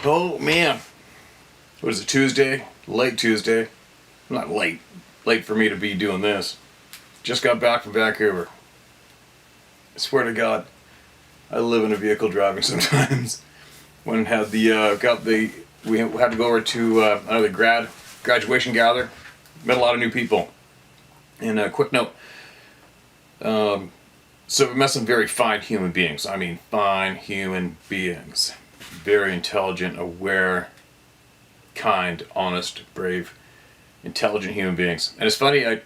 Oh man, what is it, Tuesday? Late Tuesday. Not late. Late for me to be doing this. Just got back from Vancouver. I swear to God, I live in a vehicle driving sometimes. When had the we had to go over to another graduation gather. Met a lot of new people. And a quick note. So we met some very fine human beings. I mean, fine human beings. Very intelligent, aware, kind, honest, brave, intelligent human beings. And it's funny, I'm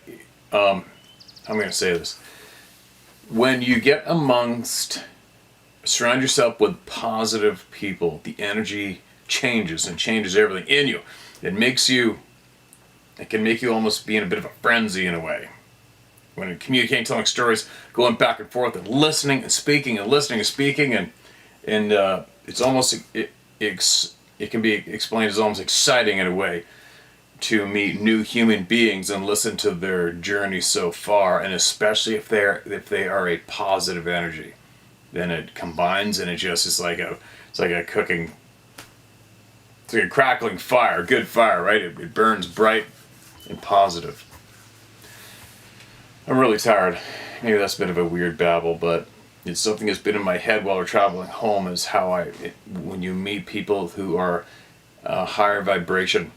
going to say this. When you get surround yourself with positive people, the energy changes and changes everything in you. It can make you almost be in a bit of a frenzy in a way. When you're communicating, telling stories, going back and forth and listening and speaking and listening and speaking and it's almost, it can be explained as almost exciting in a way to meet new human beings and listen to their journey so far, and especially if they are a positive energy. Then it combines and it just is like a crackling fire, good fire, right? It burns bright and positive. I'm really tired. Maybe that's a bit of a weird babble, but it's something that's been in my head while we're traveling home, is how when you meet people who are higher vibration,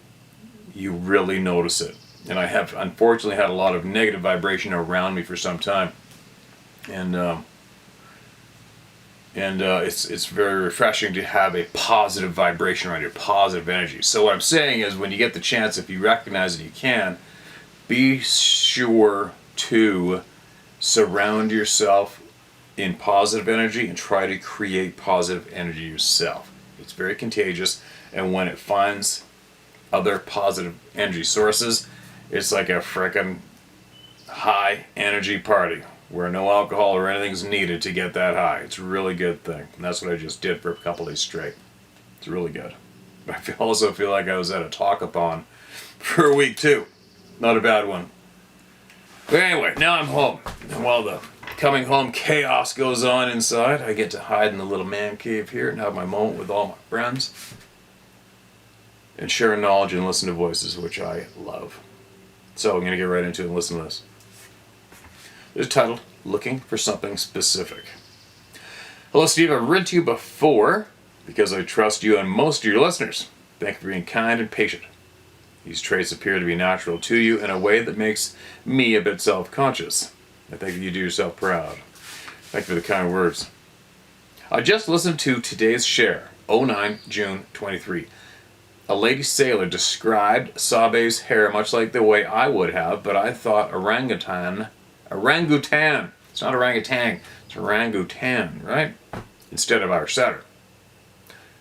you really notice it. And I have unfortunately had a lot of negative vibration around me for some time. And it's very refreshing to have a positive vibration around you, positive energy. So what I'm saying is, when you get the chance, if you recognize that you can, be sure to surround yourself in positive energy and try to create positive energy yourself. It's very contagious, and when it finds other positive energy sources, it's like a frickin' high energy party where no alcohol or anything's needed to get that high. It's a really good thing, and that's what I just did for a couple days straight. It's really good. I also feel like I was at a talkathon for a week too. Not a bad one. But anyway, now I'm home, and while the coming home chaos goes on inside, I get to hide in the little man cave here and have my moment with all my friends and share knowledge and listen to voices, which I love. So I'm going to get right into it and listen to this. It's titled, Looking for Something Specific. Hello, Steve. I've written to you before because I trust you and most of your listeners. Thank you for being kind and patient. These traits appear to be natural to you in a way that makes me a bit self-conscious. I think you do yourself proud. Thank you for the kind words. I just listened to today's share, 09 June 23. A lady sailor described Sabe's hair much like the way I would have, but I thought orangutan. It's not orangutan, it's orangutan, right? Instead of our setter.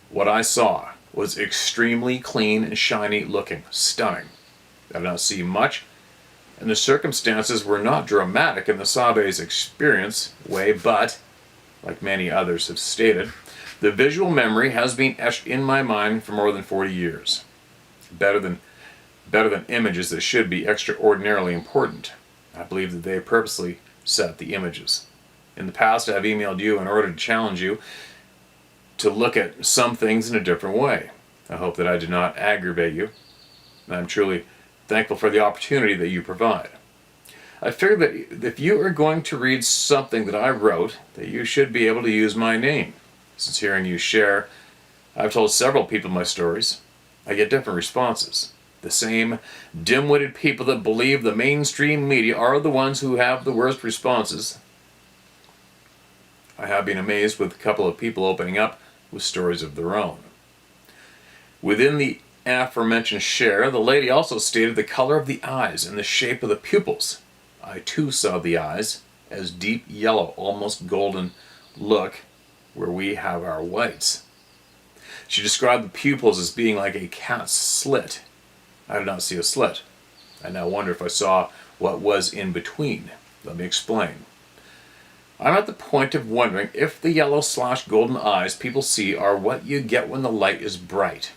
What I saw was extremely clean and shiny looking, stunning. I did not see much, and the circumstances were not dramatic in the Sabe's experience way, but, like many others have stated, the visual memory has been etched in my mind for more than 40 years. Better than images that should be extraordinarily important. I believe that they purposely set the images. In the past, I have emailed you in order to challenge you to look at some things in a different way. I hope that I did not aggravate you. I'm truly thankful for the opportunity that you provide. I figured that if you are going to read something that I wrote, that you should be able to use my name. Since hearing you share, I've told several people my stories. I get different responses. The same dim-witted people that believe the mainstream media are the ones who have the worst responses. I have been amazed with a couple of people opening up with stories of their own. Within the aforementioned share, the lady also stated the color of the eyes and the shape of the pupils. I too saw the eyes as deep yellow, almost golden look, where we have our whites. She described the pupils as being like a cat's slit. I did not see a slit. I now wonder if I saw what was in between. Let me explain. I'm at the point of wondering if the yellow/golden eyes people see are what you get when the light is bright.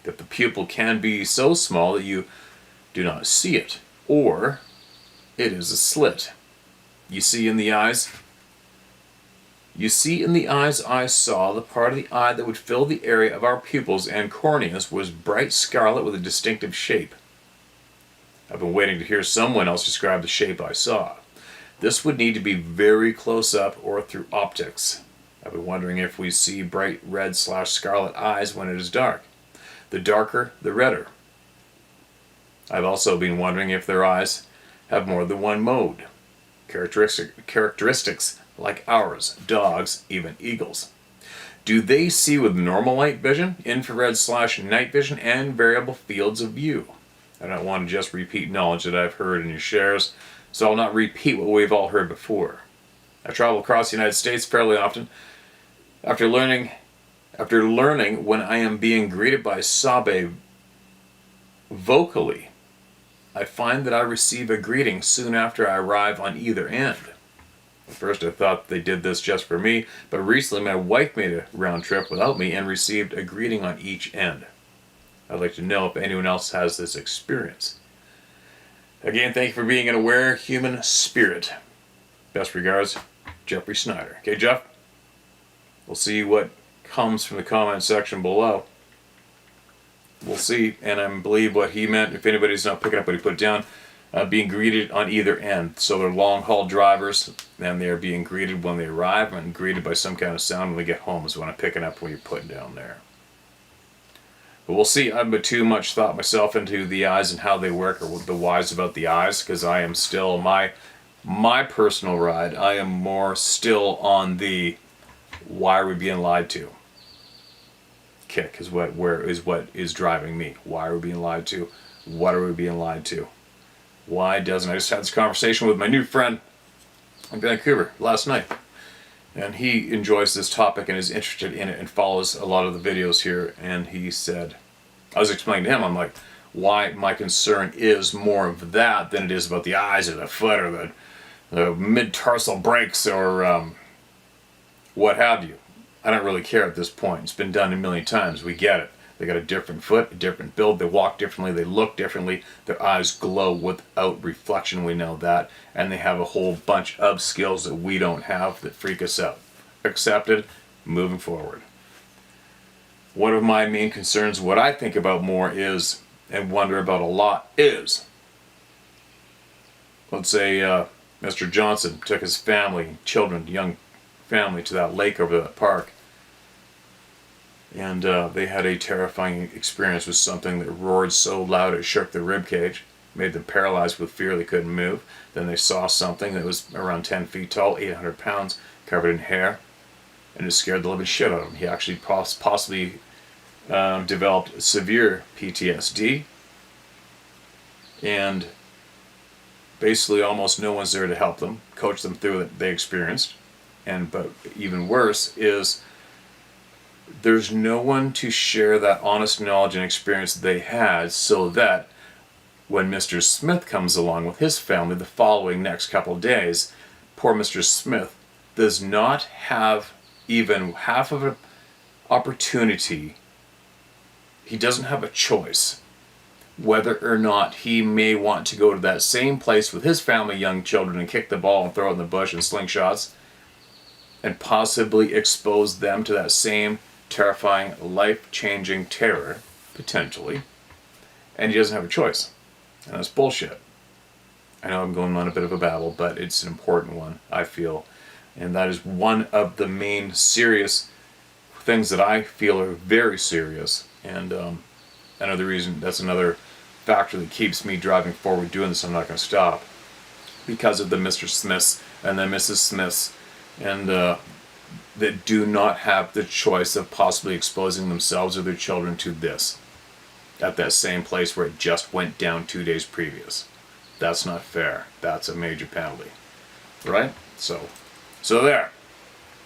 That the pupil can be so small that you do not see it, or it is a slit. You see in the eyes, You see, in the eyes I saw, the part of the eye that would fill the area of our pupils and corneas was bright scarlet with a distinctive shape. I've been waiting to hear someone else describe the shape I saw. This would need to be very close up or through optics. I've been wondering if we see bright red/scarlet eyes when it is dark. The darker, the redder. I've also been wondering if their eyes have more than one mode. Characteristics like ours, dogs, even eagles. Do they see with normal light vision, infrared/night vision, and variable fields of view? I don't want to just repeat knowledge that I've heard in your shares, so I'll not repeat what we've all heard before. I travel across the United States fairly often. After learning when I am being greeted by Sabe vocally, I find that I receive a greeting soon after I arrive on either end. At first I thought they did this just for me, but recently my wife made a round trip without me and received a greeting on each end. I'd like to know if anyone else has this experience. Again, thank you for being an aware human spirit. Best regards, Jeffrey Snyder. Okay, Jeff? We'll see what comes from the comment section below. We'll see, and I believe what he meant, if anybody's not picking up what he put down, being greeted on either end. So they're long-haul drivers, and they're being greeted when they arrive, and greeted by some kind of sound when they get home is what I'm picking up what you're putting down there. But we'll see. I've put too much thought myself into the eyes and how they work, or the whys about the eyes, because I am still, my personal ride, I am more still on the why are we being lied to kick is what is driving me. Why are we being lied to? What are we being lied to? Why doesn't I just had this conversation with my new friend in Vancouver last night, and he enjoys this topic and is interested in it and follows a lot of the videos here, and he said, I was explaining to him, I'm like, why my concern is more of that than it is about the eyes or the foot or the mid-tarsal breaks or what have you. I don't really care at this point. It's been done a million times. We get it. They got a different foot, a different build. They walk differently. They look differently. Their eyes glow without reflection. We know that. And they have a whole bunch of skills that we don't have that freak us out. Accepted. Moving forward. One of my main concerns, what I think about more is, and wonder about a lot, is, let's say Mr. Johnson took his family, children, young family, to that lake over that park. And they had a terrifying experience with something that roared so loud it shook their rib cage, made them paralyzed with fear they couldn't move. Then they saw something that was around 10 feet tall, 800 pounds, covered in hair, and it scared the living shit out of him. He actually possibly developed severe PTSD, and basically almost no one's there to help them, coach them through what they experienced. But even worse is there's no one to share that honest knowledge and experience they had, so that when Mr. Smith comes along with his family the following next couple of days, poor Mr. Smith does not have even half of an opportunity. He doesn't have a choice whether or not he may want to go to that same place with his family, young children, and kick the ball and throw it in the bush and slingshots, and possibly expose them to that same terrifying, life-changing terror, potentially, and he doesn't have a choice. And that's bullshit. I know I'm going on a bit of a babble, but it's an important one, I feel. And that is one of the main serious things that I feel are very serious. And another reason, that's another factor that keeps me driving forward doing this. I'm not going to stop. Because of the Mr. Smiths and the Mrs. Smiths, and that do not have the choice of possibly exposing themselves or their children to this at that same place where it just went down 2 days previous. That's not fair. That's a major penalty. Right? So there.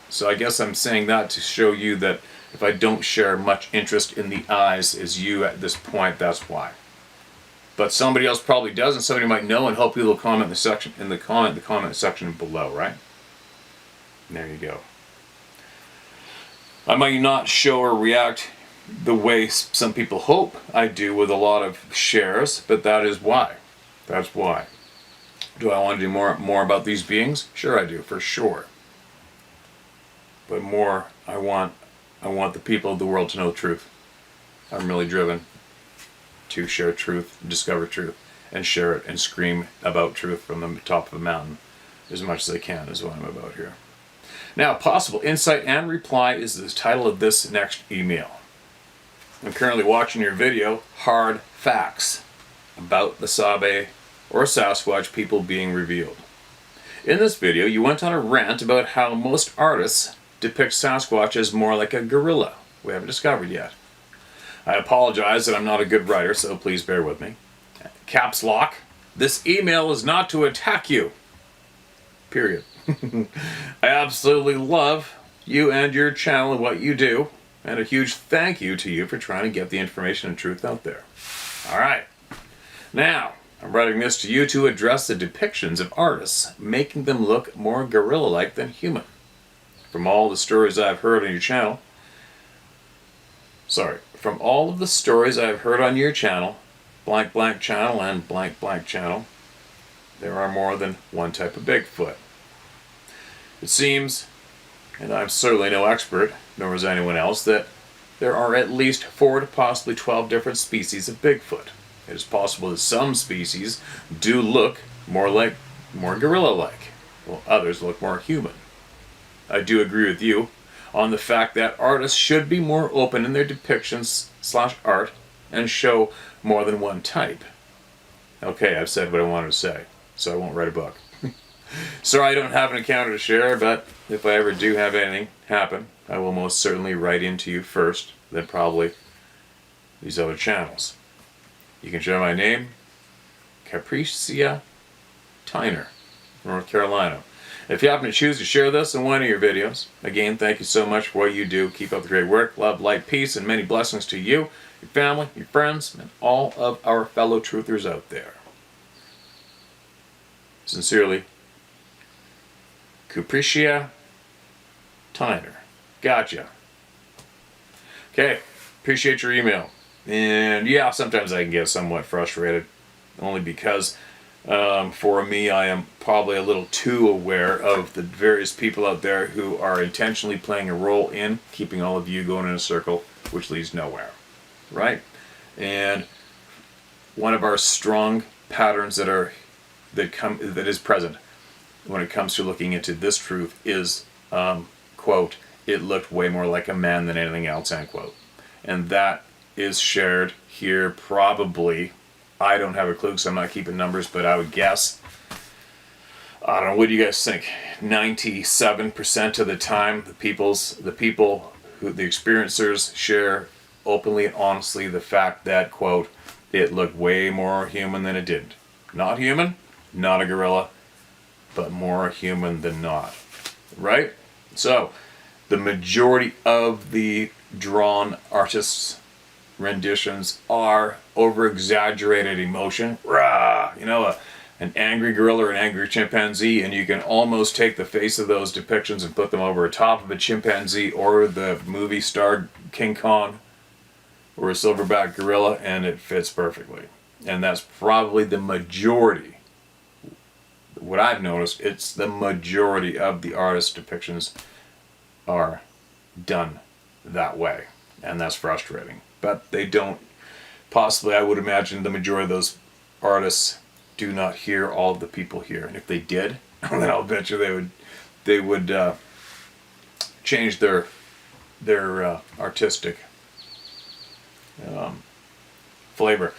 So I guess I'm saying that to show you that if I don't share much interest in the eyes as you at this point, that's why. But somebody else probably does, and somebody might know, and hopefully they'll comment in the comment section below, right? There you go. I might not show or react the way some people hope I do with a lot of shares, but that is why. That's why. Do I want to do more about these beings? Sure I do, for sure. but more I want the people of the world to know the truth. I'm really driven to share truth, discover truth, and share it and scream about truth from the top of a mountain as much as I can is what I'm about here. Now, possible insight and reply is the title of this next email. I'm currently watching your video, Hard Facts, about the Sabe or Sasquatch people being revealed. In this video, you went on a rant about how most artists depict Sasquatch as more like a gorilla we haven't discovered yet. I apologize that I'm not a good writer, so please bear with me. Caps lock, this email is not to attack you. Period. I absolutely love you and your channel and what you do, and a huge thank you to you for trying to get the information and truth out there. Alright, now, I'm writing this to you to address the depictions of artists, making them look more gorilla-like than human. From all the stories I've heard on your channel, from all of the stories I've heard on your channel, blank blank channel and blank blank channel, there are more than one type of Bigfoot. It seems, and I'm certainly no expert, nor is anyone else, that there are at least 4 to possibly 12 different species of Bigfoot. It is possible that some species do look more gorilla-like, while others look more human. I do agree with you on the fact that artists should be more open in their depictions / art and show more than one type. Okay, I've said what I wanted to say, so I won't write a book. Sorry I don't have an encounter to share, but if I ever do have anything happen, I will most certainly write into you first, then probably these other channels. You can share my name, Capricia Tyner, North Carolina. If you happen to choose to share this in one of your videos, again, thank you so much for what you do. Keep up the great work. Love, light, peace, and many blessings to you, your family, your friends, and all of our fellow truthers out there. Sincerely, Capricia Tyner. Gotcha. Okay, appreciate your email. And yeah, sometimes I can get somewhat frustrated, only because for me, I am probably a little too aware of the various people out there who are intentionally playing a role in keeping all of you going in a circle, which leads nowhere, right? And one of our strong patterns that is present when it comes to looking into this truth is, quote, it looked way more like a man than anything else, end quote. And that is shared here probably, I don't have a clue because I'm not keeping numbers, but I would guess, I don't know, what do you guys think? 97% of the time, the experiencers share openly and honestly the fact that, quote, it looked way more human than it didn't. Not human, not a gorilla, but more human than not. Right? So, the majority of the drawn artists' renditions are over-exaggerated emotion. Rah! You know, an angry gorilla or an angry chimpanzee, and you can almost take the face of those depictions and put them over the top of a chimpanzee or the movie star King Kong or a silverback gorilla, and it fits perfectly. And that's probably the majority. What I've noticed, it's the majority of the artist depictions are done that way, and that's frustrating. But they don't, possibly I would imagine the majority of those artists do not hear all of the people here, and if they did, then I'll bet you they would change their artistic flavor.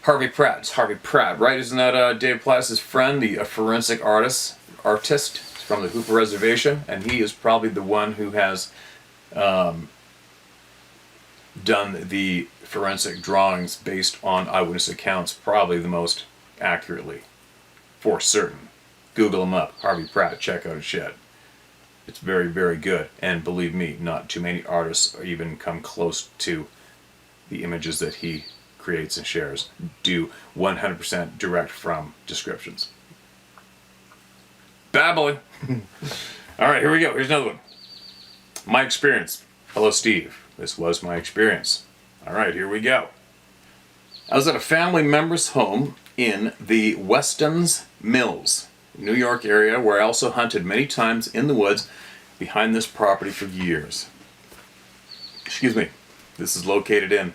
Harvey Pratt, right? Isn't that Dave Plass's friend, the forensic artist from the Hooper Reservation? And he is probably the one who has done the forensic drawings based on eyewitness accounts probably the most accurately, for certain. Google him up, Harvey Pratt, check out his shit. It's very, very good, and believe me, not too many artists even come close to the images that he creates and shares, do 100% direct from descriptions. Babbling. All right, here we go. Here's another one. My experience. Hello, Steve. This was my experience. All right, here we go. I was at a family member's home in the Weston's Mills, New York area, where I also hunted many times in the woods behind this property for years. Excuse me. This is located in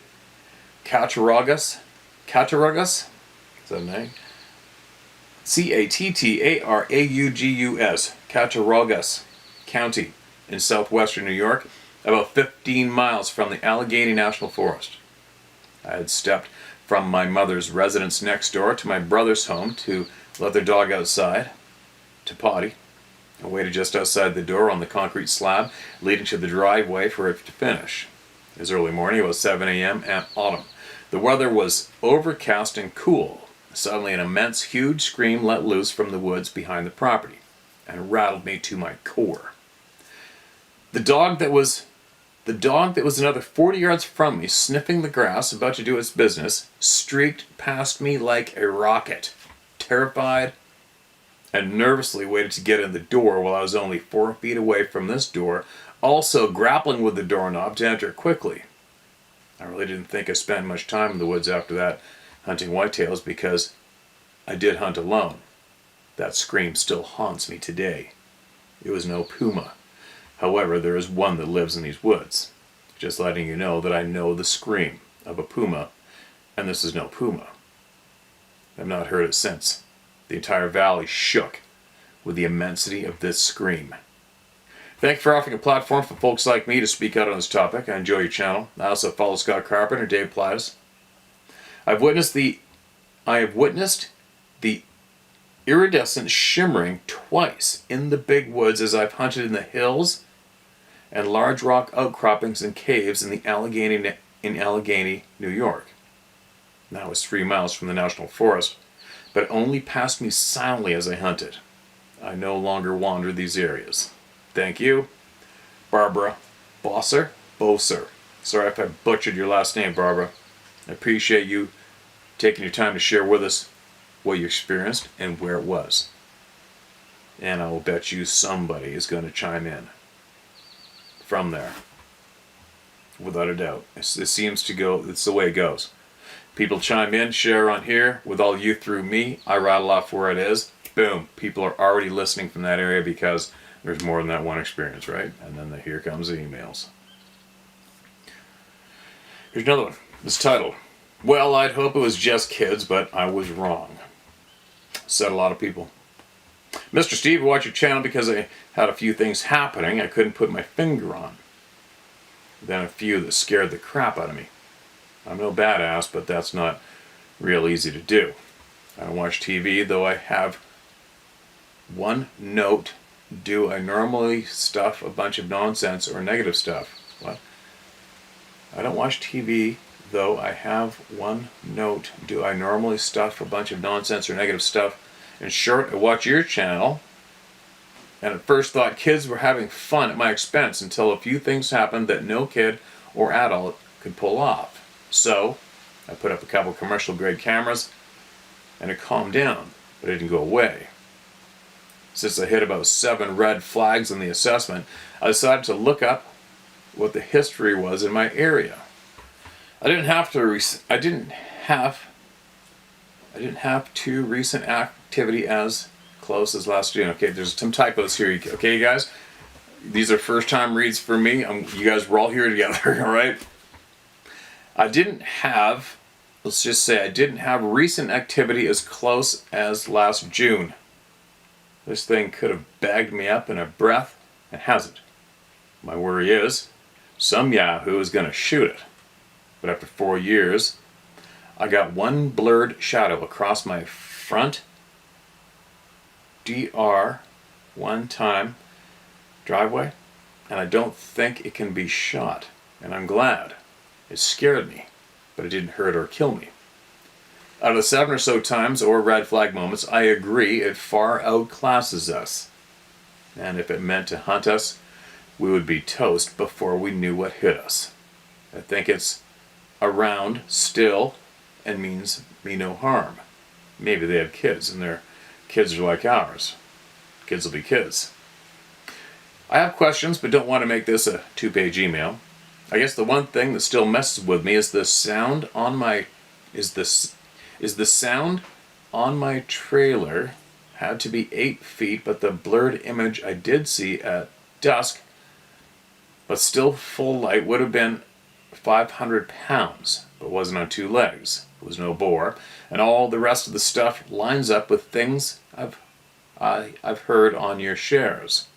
Cattaraugus. Cattaraugus? Is that a name? Cattaraugus. Cattaraugus County in southwestern New York, about 15 miles from the Allegheny National Forest. I had stepped from my mother's residence next door to my brother's home to let their dog outside to potty. I waited just outside the door on the concrete slab leading to the driveway for it to finish. It was early morning, it was 7 a.m. and autumn. The weather was overcast and cool. Suddenly an immense, huge scream let loose from the woods behind the property, and it rattled me to my core. The dog that was another 40 yards from me, sniffing the grass, about to do its business, streaked past me like a rocket. Terrified and nervously waited to get in the door while I was only 4 feet away from this door, also grappling with the doorknob to enter quickly. I really didn't think I spent much time in the woods after that hunting whitetails because I did hunt alone. That scream still haunts me today. It was no puma. However, there is one that lives in these woods. Just letting you know that I know the scream of a puma, and this is no puma. I've not heard it since. The entire valley shook with the immensity of this scream. Thank you for offering a platform for folks like me to speak out on this topic. I enjoy your channel. I also follow Scott Carpenter, Dave Plattis. I have witnessed the iridescent shimmering twice in the big woods as I've hunted in the hills and large rock outcroppings and caves in Allegheny, New York. That was 3 miles from the National Forest, but it only passed me silently as I hunted. I no longer wander these areas. Thank you, Barbara Boser. Sorry if I butchered your last name, Barbara. I appreciate you taking your time to share with us what you experienced and where it was. And I will bet you somebody is going to chime in from there. Without a doubt. It seems to go, it's the way it goes. People chime in, share on here, with all you through me. I rattle off where it is. Boom. People are already listening from that area because there's more than that one experience, right? And then here comes the emails. Here's another one. It's titled, "Well, I'd hope it was just kids, but I was wrong." Said a lot of people. Mr. Steve, watch your channel because I had a few things happening I couldn't put my finger on. Then a few that scared the crap out of me. I'm no badass, but that's not real easy to do. I don't watch TV, though I have one note. Do I normally stuff a bunch of nonsense or negative stuff? What? I don't watch TV, though I have one note. Do I normally stuff a bunch of nonsense or negative stuff? In short, I watch your channel, and at first thought kids were having fun at my expense until a few things happened that no kid or adult could pull off. So, I put up a couple commercial-grade cameras, and it calmed down, but it didn't go away. Since I hit about 7 red flags in the assessment, I decided to look up what the history was in my area. I didn't have to recent activity as close as last June. Okay, there's some typos here. Okay, you guys, these are first time reads for me. You guys were all here together, all right? Let's just say I didn't have recent activity as close as last June. This thing could have bagged me up in a breath and hasn't. My worry is, some yahoo is going to shoot it. But after 4 years, I got one blurred shadow across my front DR one-time driveway, and I don't think it can be shot, and I'm glad. It scared me, but it didn't hurt or kill me. Out of the 7 or so times or red flag moments, I agree it far outclasses us. And if it meant to hunt us, we would be toast before we knew what hit us. I think it's around still and means me no harm. Maybe they have kids and their kids are like ours. Kids will be kids. I have questions but don't want to make this a 2-page email. I guess the one thing that still messes with me is the sound on my trailer had to be 8 feet, but the blurred image I did see at dusk, but still full light, would have been 500 pounds, but wasn't on two legs. It was no boar, and all the rest of the stuff lines up with things I've heard on your shares.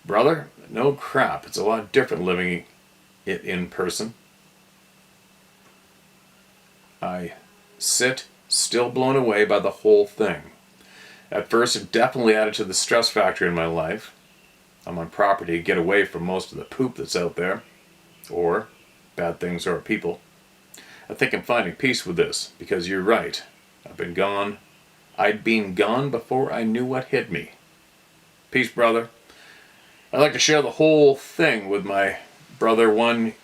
Brother, no crap. It's a lot different living it in person. I sit still blown away by the whole thing. At first, it definitely added to the stress factor in my life. I'm on property to get away from most of the poop that's out there, or bad things or people. I think I'm finding peace with this, because you're right. I'd been gone before I knew what hit me. Peace, brother. I'd like to share the whole thing with my brother 1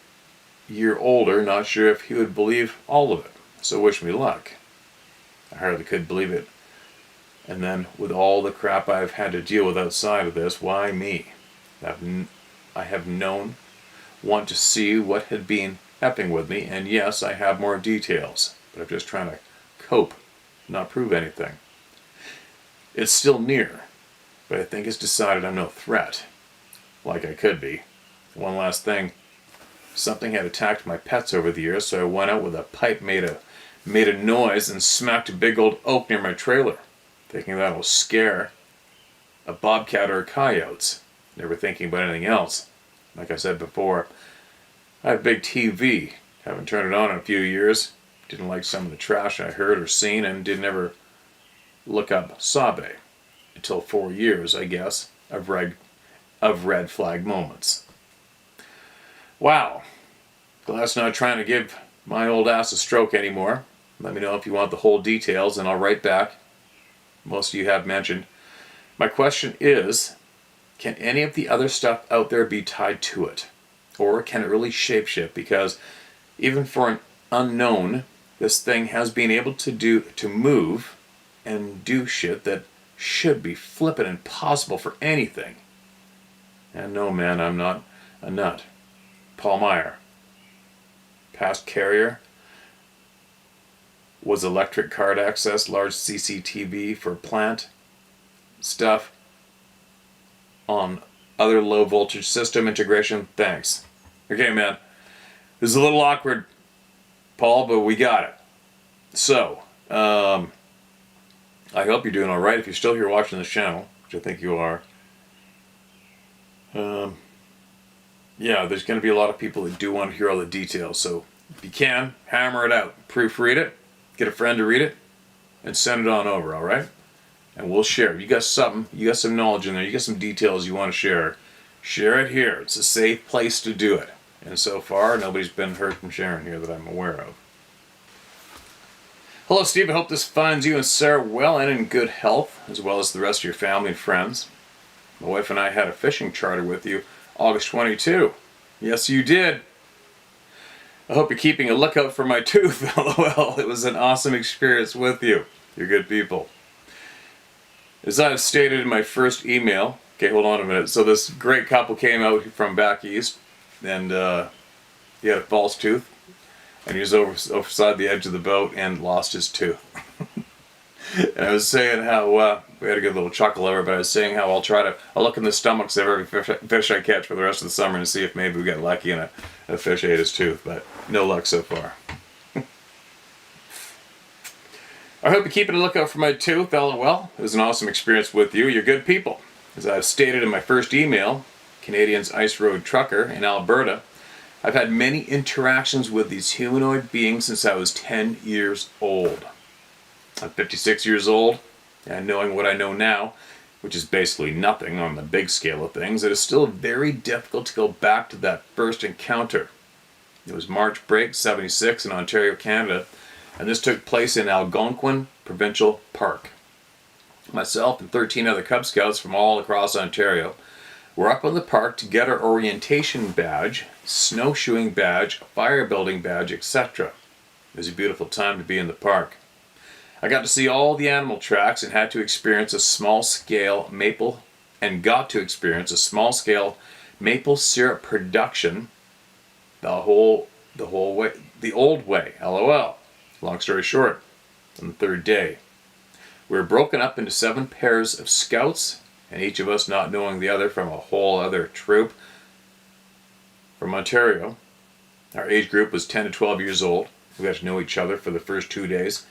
year older, not sure if he would believe all of it, so wish me luck. I hardly could believe it. And then, with all the crap I've had to deal with outside of this, why me? I have want to see what had been happening with me, and yes, I have more details, but I'm just trying to cope, not prove anything. It's still near, but I think it's decided I'm no threat, like I could be. One last thing, something had attacked my pets over the years, so I went out with a pipe, made a noise, and smacked a big old oak near my trailer, thinking that'll scare a bobcat or coyotes, never thinking about anything else. Like I said before, I have a big TV, haven't turned it on in a few years, didn't like some of the trash I heard or seen, and didn't ever look up Sabe until 4 years, I guess, of red flag moments. Wow, Glass not trying to give my old ass a stroke anymore. Let me know if you want the whole details, and I'll write back. Most of you have mentioned. My question is, can any of the other stuff out there be tied to it? Or can it really shapeshift? Because even for an unknown, this thing has been able to move and do shit that should be flippin' impossible for anything. And no, man, I'm not a nut. Paul Meyer. Past carrier was electric card access, large CCTV for plant stuff on other low voltage system integration. Thanks. Okay, man. This is a little awkward, Paul, but we got it. So, I hope you're doing all right. If you're still here watching this channel, which I think you are, yeah, there's going to be a lot of people that do want to hear all the details. So, if you can, hammer it out, proofread it, get a friend to read it, and send it on over, all right? And we'll share. You got something, you got some knowledge in there, you got some details you want to share. Share it here. It's a safe place to do it. And so far, nobody's been hurt from sharing here that I'm aware of. Hello, Steve. I hope this finds you and Sarah well and in good health, as well as the rest of your family and friends. My wife and I had a fishing charter with you August 22. Yes, you did. I hope you're keeping a lookout for my tooth. LOL. It was an awesome experience with you. You're good people. As I've stated in my first email, okay, hold on a minute. So this great couple came out from back east, and he had a false tooth, and he was overside the edge of the boat and lost his tooth. And I was saying how we had a good little chuckle over it, but I was saying how I'll look in the stomachs of every fish I catch for the rest of the summer and see if maybe we get lucky and a fish ate his tooth, but no luck so far. I hope you're keeping a lookout for my tooth. LOL. It was an awesome experience with you. You're good people. As I've stated in my first email, Canadian's Ice Road Trucker in Alberta, I've had many interactions with these humanoid beings since I was 10 years old. I'm 56 years old, and knowing what I know now, which is basically nothing on the big scale of things, it is still very difficult to go back to that first encounter. It was March break, 76 in Ontario, Canada, and this took place in Algonquin Provincial Park. Myself and 13 other Cub Scouts from all across Ontario were up in the park to get our orientation badge, snowshoeing badge, fire building badge, etc. It was a beautiful time to be in the park. I got to see all the animal tracks and got to experience a small scale maple syrup production the old way, LOL. Long story short, on the third day, we were broken up into 7 pairs of scouts and each of us not knowing the other from a whole other troop from Ontario. Our age group was 10 to 12 years old. We got to know each other for the first 2 days,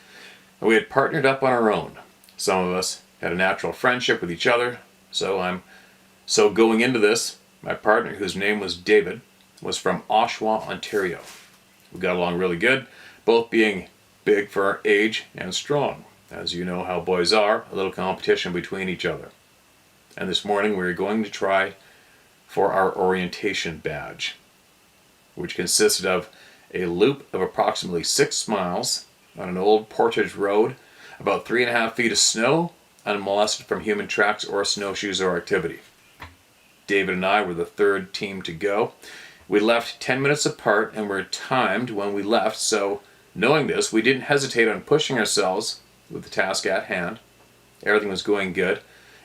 and we had partnered up on our own. Some of us had a natural friendship with each other, so going into this, my partner, whose name was David, was from Oshawa, Ontario. We got along really good, both being big for our age and strong. As you know how boys are, a little competition between each other. And this morning we were going to try for our orientation badge, which consisted of a loop of approximately 6 miles on an old portage road, about 3.5 feet of snow, unmolested from human tracks or snowshoes or activity. David and I were the third team to go. We left 10 minutes apart and were timed when we left, so knowing this, we didn't hesitate on pushing ourselves with the task at hand. Everything was going good.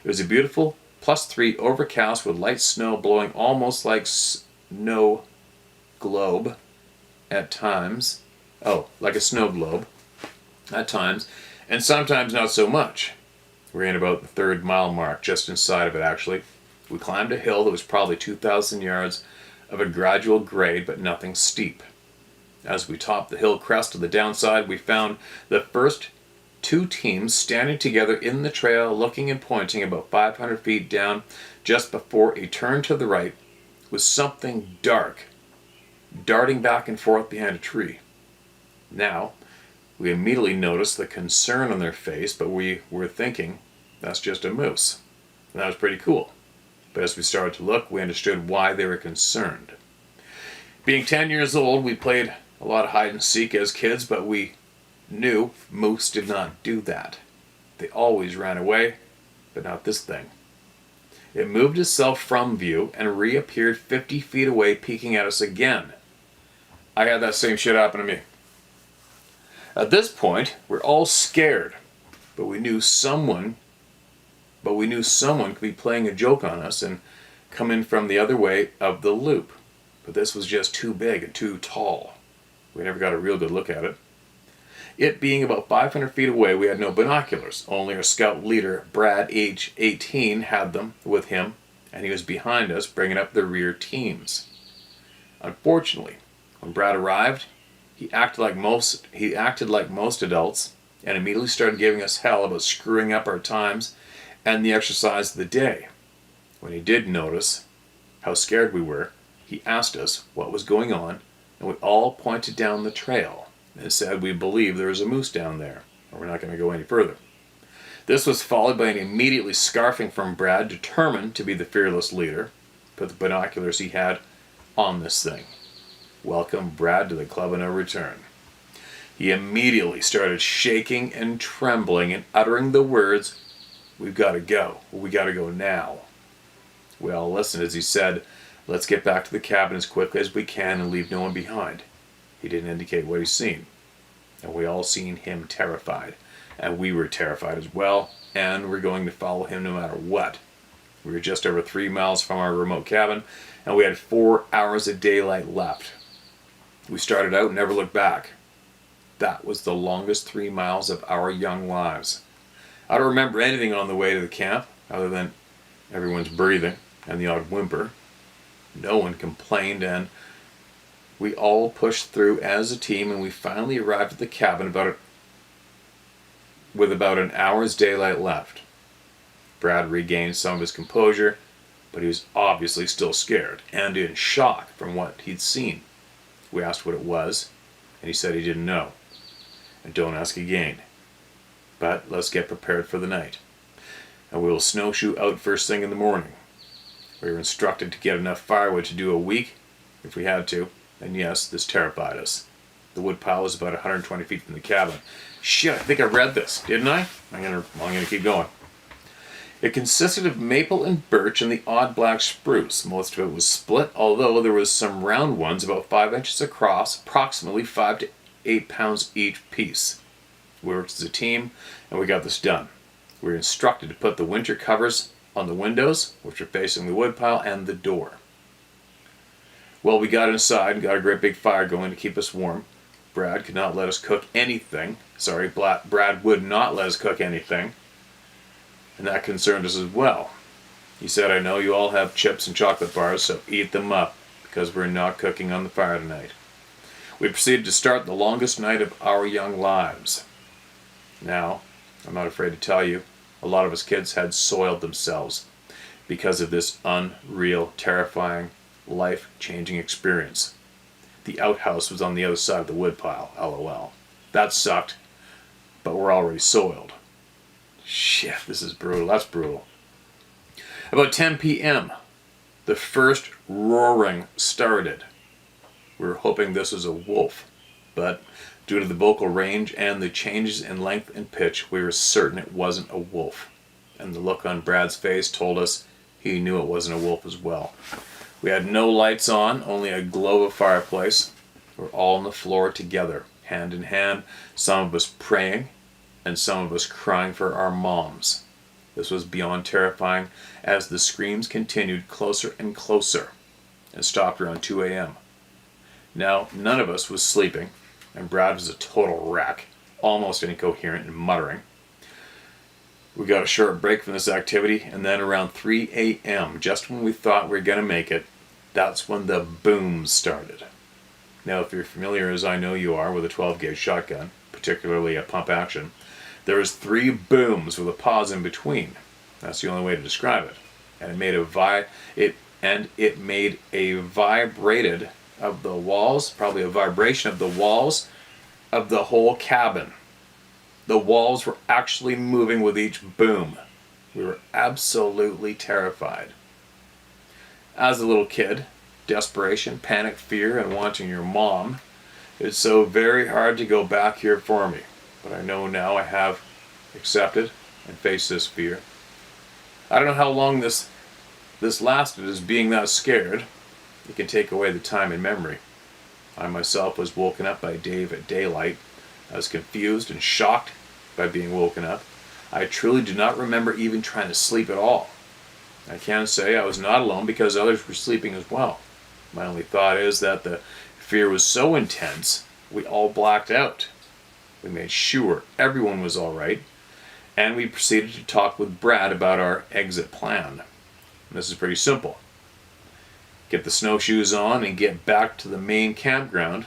It was a beautiful +3 overcast with light snow blowing almost like snow globe at times. Oh, like a snow globe at times, and sometimes not so much. We ran about the 3rd mile mark, just inside of it actually. We climbed a hill that was probably 2,000 yards of a gradual grade, but nothing steep. As we topped the hill crest to the downside, we found the first 2 teams standing together in the trail, looking and pointing about 500 feet down, just before a turn to the right, with something dark darting back and forth behind a tree. Now, we immediately noticed the concern on their face, but we were thinking, that's just a moose. And that was pretty cool. But as we started to look, we understood why they were concerned. Being 10 years old, we played a lot of hide and seek as kids, but we knew moose did not do that. They always ran away, but not this thing. It moved itself from view and reappeared 50 feet away, peeking at us again. I had that same shit happen to me. At this point, we're all scared, but we knew someone could be playing a joke on us and come in from the other way of the loop. But this was just too big and too tall. We never got a real good look at it. It being about 500 feet away, we had no binoculars. Only our scout leader, Brad, age 18, had them with him, and he was behind us, bringing up the rear teams. Unfortunately, when Brad arrived, he acted like most adults and immediately started giving us hell about screwing up our times and the exercise of the day. When he did notice how scared we were, he asked us what was going on, and we all pointed down the trail and said we believed there was a moose down there, and we're not going to go any further. This was followed by an immediately scarfing from Brad, determined to be the fearless leader, put the binoculars he had on this thing. Welcome Brad to the club of no return. He immediately started shaking and trembling and uttering the words, "We've got to go. We got to go now." We all listened as he said, "Let's get back to the cabin as quickly as we can and leave no one behind." He didn't indicate what he's seen. And we all seen him terrified. And we were terrified as well, and we're going to follow him no matter what. We were just over 3 miles from our remote cabin, and we had 4 hours of daylight left. We started out and never looked back. That was the longest 3 miles of our young lives. I don't remember anything on the way to the camp, other than everyone's breathing and the odd whimper. No one complained, and we all pushed through as a team, and we finally arrived at the cabin with about an hour's daylight left. Brad regained some of his composure, but he was obviously still scared and in shock from what he'd seen. We asked what it was, and he said he didn't know. And don't ask again. But let's get prepared for the night. And we will snowshoe out first thing in the morning. We were instructed to get enough firewood to do a week if we had to, and yes, this terrified us. The wood pile was about 120 feet from the cabin. Shit, I think I read this, didn't I? I'm gonna keep going. It consisted of maple and birch and the odd black spruce. Most of it was split, although there was some round ones about 5 inches across, approximately 5 to 8 pounds each piece. We worked as a team, and we got this done. We were instructed to put the winter covers on the windows, which are facing the woodpile, and the door. Well, we got inside and got a great big fire going to keep us warm. Brad could not let us cook anything. Brad would not let us cook anything. And that concerned us as well. He said, "I know you all have chips and chocolate bars, so eat them up, because we're not cooking on the fire tonight." We proceeded to start the longest night of our young lives. Now, I'm not afraid to tell you, a lot of us kids had soiled themselves because of this unreal, terrifying, life-changing experience. The outhouse was on the other side of the woodpile, lol. That sucked, but we're already soiled. Shit, this is brutal. That's brutal. About 10 p.m., the first roaring started. We were hoping this was a wolf, but due to the vocal range and the changes in length and pitch, we were certain it wasn't a wolf. And the look on Brad's face told us he knew it wasn't a wolf as well. We had no lights on, only a glow of fireplace. We're all on the floor together, hand in hand, some of us praying and some of us crying for our moms. This was beyond terrifying as the screams continued closer and closer and stopped around 2 a.m. Now, none of us was sleeping, and Brad was a total wreck, almost incoherent and muttering. We got a short break from this activity, and then around 3 a.m., just when we thought we were going to make it, that's when the booms started. Now, if you're familiar, as I know you are, with a 12-gauge shotgun, particularly a pump action, there was 3 booms with a pause in between. That's the only way to describe it. And it made a vibrated of the walls, probably a vibration of the walls of the whole cabin. The walls were actually moving with each boom. We were absolutely terrified. As a little kid, desperation, panic, fear, and wanting your mom, it's so very hard to go back here for me. But I know now I have accepted and faced this fear. I don't know how long this lasted as being that scared. It can take away the time and memory. I myself was woken up by Dave at daylight. I was confused and shocked by being woken up. I truly do not remember even trying to sleep at all. I can say I was not alone because others were sleeping as well. My only thought is that the fear was so intense, we all blacked out. We made sure everyone was all right, and we proceeded to talk with Brad about our exit plan. And this is pretty simple. Get the snowshoes on and get back to the main campground,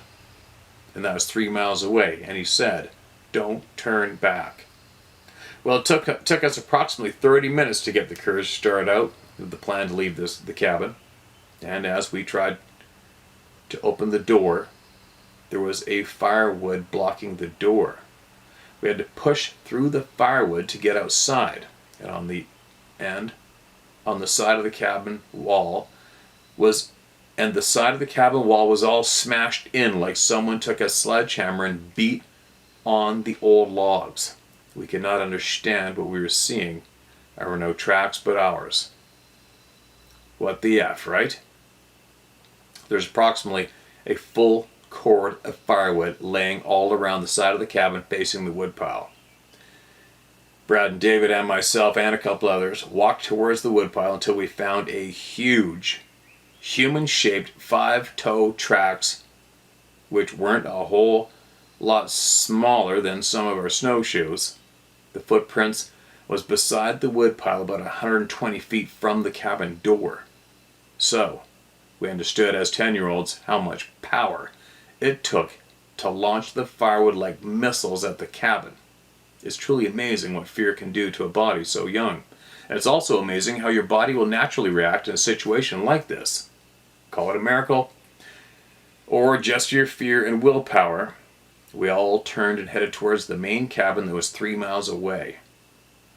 and that was 3 miles away, and he said, "Don't turn back." Well, it took us approximately 30 minutes to get the courage started out with the plan to leave the cabin, and as we tried to open the door, there was a firewood blocking the door. We had to push through the firewood to get outside, and on the side of the cabin wall was all smashed in like someone took a sledgehammer and beat on the old logs. We could not understand what we were seeing. There were no tracks but ours. What the F, right? There's approximately a full cord of firewood laying all around the side of the cabin facing the woodpile. Brad and David and myself and a couple others walked towards the woodpile until we found a huge, human-shaped 5-toe tracks, which weren't a whole lot smaller than some of our snowshoes. The footprints was beside the woodpile about 120 feet from the cabin door. So, we understood as 10-year-olds how much power it took to launch the firewood like missiles at the cabin. It's truly amazing what fear can do to a body so young. And it's also amazing how your body will naturally react in a situation like this. Call it a miracle, or just your fear and willpower. We all turned and headed towards the main cabin that was 3 miles away.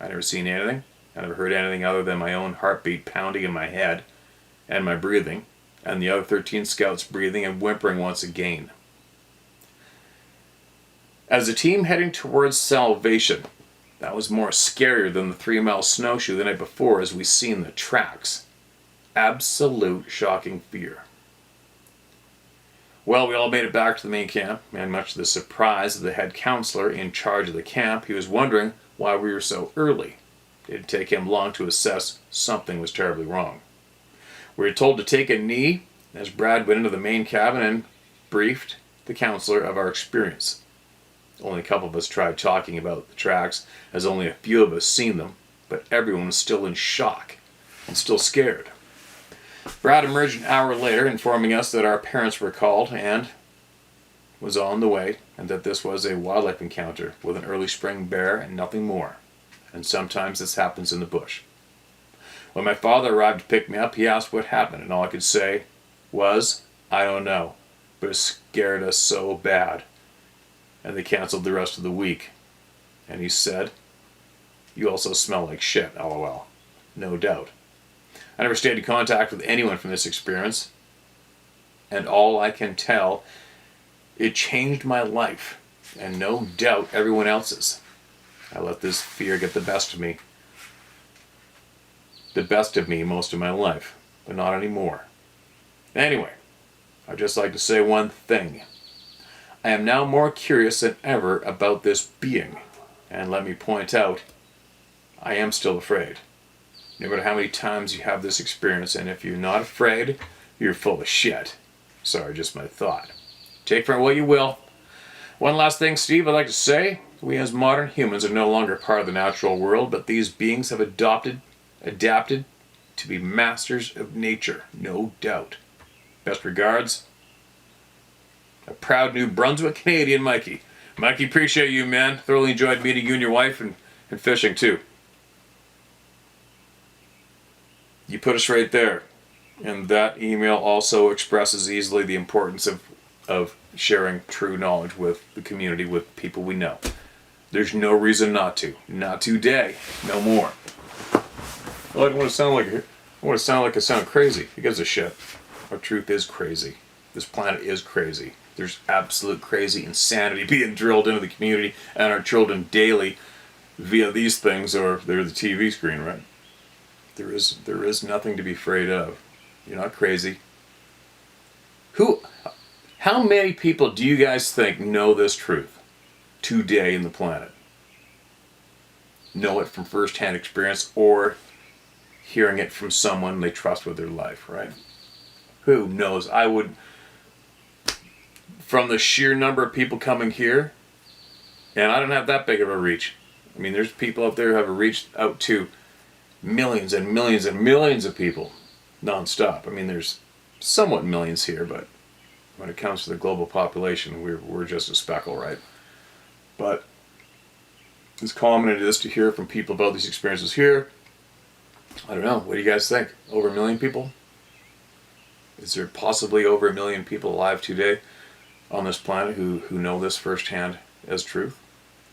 I never seen anything. I never heard anything other than my own heartbeat pounding in my head, and my breathing, and the other 13 scouts breathing and whimpering once again. As a team heading towards salvation, that was more scarier than the 3-mile snowshoe the night before as we seen the tracks. Absolute shocking fear. Well, we all made it back to the main camp, and much to the surprise of the head counselor in charge of the camp, he was wondering why we were so early. It didn't take him long to assess something was terribly wrong. We were told to take a knee as Brad went into the main cabin and briefed the counselor of our experience. Only a couple of us tried talking about the tracks, as only a few of us seen them, but everyone was still in shock. and still scared. Brad emerged an hour later, informing us that our parents were called and was on the way, and that this was a wildlife encounter with an early spring bear and nothing more. And sometimes this happens in the bush. When my father arrived to pick me up, he asked what happened, and all I could say was, I don't know, but it scared us so bad. And they canceled the rest of the week. And he said, you also smell like shit, lol. No doubt. I never stayed in contact with anyone from this experience, and all I can tell, it changed my life, and no doubt everyone else's. I let this fear get the best of me most of my life, but not anymore. Anyway, I'd just like to say one thing. I am now more curious than ever about this being, and let me point out, I am still afraid. No matter how many times you have this experience, and if you're not afraid, you're full of shit. Sorry, just my thought. Take from it what you will. One last thing, Steve, I'd like to say. We as modern humans are no longer part of the natural world, but these beings have adapted to be masters of nature, no doubt. Best regards, a proud New Brunswick Canadian, Mikey. Mikey, appreciate you, man. Thoroughly enjoyed meeting you and your wife and fishing, too. You put us right there. And that email also expresses easily the importance of sharing true knowledge with the community, with people we know. There's no reason not to. Not today. No more. Well, I don't want to sound like I sound crazy. Who gives a shit? Our truth is crazy. This planet is crazy. There's absolute crazy insanity being drilled into the community and our children daily via these things, or they're the TV screen, right? There is nothing to be afraid of. You're not crazy. How many people do you guys think know this truth today in the planet? Know it from first-hand experience or hearing it from someone they trust with their life, right? Who knows? I would, from the sheer number of people coming here, and I don't have that big of a reach. I mean, there's people out there who have a reach out to millions and millions and millions of people non-stop. I mean, there's somewhat millions here, but when it comes to the global population, we're just a speckle, right? But as common it is to hear from people about these experiences here, I don't know. What do you guys think? Over 1 million people? Is there possibly over 1 million people alive today on this planet who know this firsthand as truth?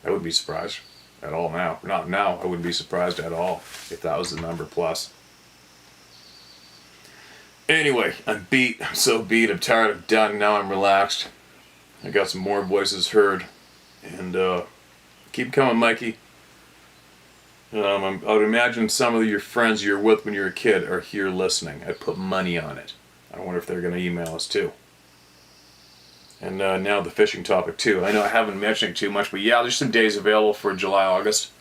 I wouldn't be surprised at all now. Not now. I wouldn't be surprised at all if that was the number plus. Anyway, I'm beat. I'm so beat. I'm tired. I'm done. Now I'm relaxed. I got some more voices heard. And keep coming, Mikey. I would imagine some of your friends you were with when you were a kid are here listening. I'd put money on it. I wonder if they're going to email us too. And now the fishing topic too. I know I haven't mentioned it too much, but yeah, there's some days available for July, August.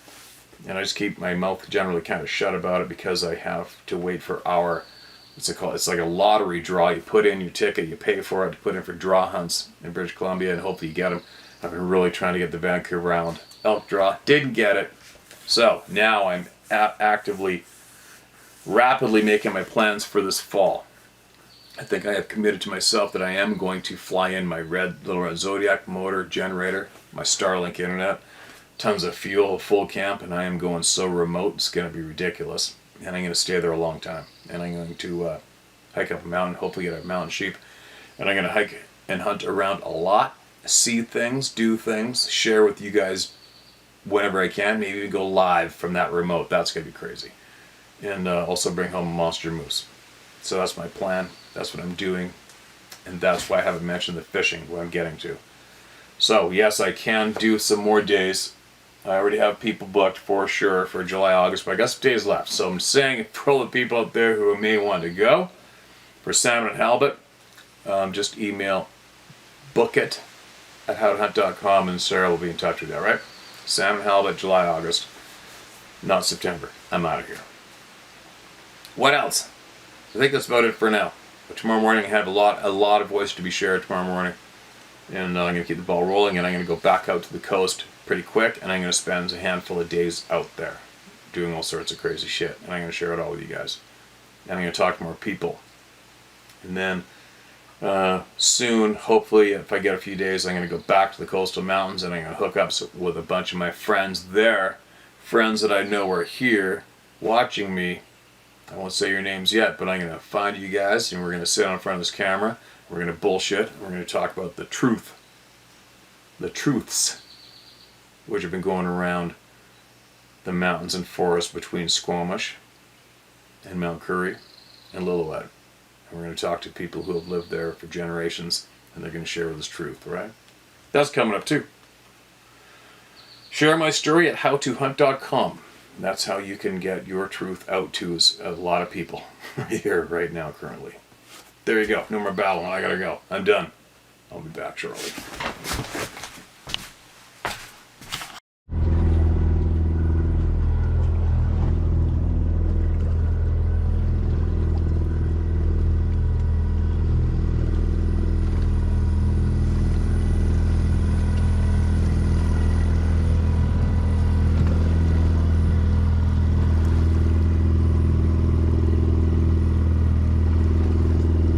And I just keep my mouth generally kind of shut about it because I have to wait for our, it's like a lottery draw. You put in your ticket, you pay for it, to put in for draw hunts in British Columbia, and hopefully you get them. I've been really trying to get the Vancouver Island elk draw. Didn't get it. So now I'm rapidly making my plans for this fall. I think I have committed to myself that I am going to fly in my little red Zodiac motor generator, my Starlink internet, tons of fuel, a full camp, and I am going so remote it's going to be ridiculous. And I'm going to stay there a long time. And I'm going to hike up a mountain, hopefully get a mountain sheep. And I'm going to hike and hunt around a lot, see things, do things, share with you guys whenever I can, maybe even go live from that remote. That's going to be crazy. And also bring home a monster moose. So that's my plan. That's what I'm doing. And that's why I haven't mentioned the fishing, what I'm getting to. So yes, I can do some more days. I already have people booked for sure for July, August, but I got some days left. So I'm saying for all the people out there who may want to go for salmon and halibut, just email bookit at howtohunt.com and Sarah will be in touch with you, all right? Salmon, halibut, July, August, not September. I'm out of here. What else? I think that's about it for now. But tomorrow morning I have a lot of voice to be shared tomorrow morning. And I'm going to keep the ball rolling, and I'm going to go back out to the coast pretty quick, and I'm going to spend a handful of days out there doing all sorts of crazy shit. And I'm going to share it all with you guys. and I'm going to talk to more people. And then soon, hopefully, if I get a few days, I'm going to go back to the coastal mountains and I'm going to hook up with a bunch of my friends there, friends that I know are here watching me. I won't say your names yet, but I'm going to find you guys and we're going to sit in front of this camera. We're going to bullshit. We're going to talk about the truth. The truths which have been going around the mountains and forests between Squamish and Mount Currie and Lillooet. And we're going to talk to people who have lived there for generations and they're going to share with us truth, right? That's coming up too. Share my story at howtohunt.com. That's how you can get your truth out to a lot of people here right now currently. There you go. No more battling. I gotta go. I'm done. I'll be back shortly.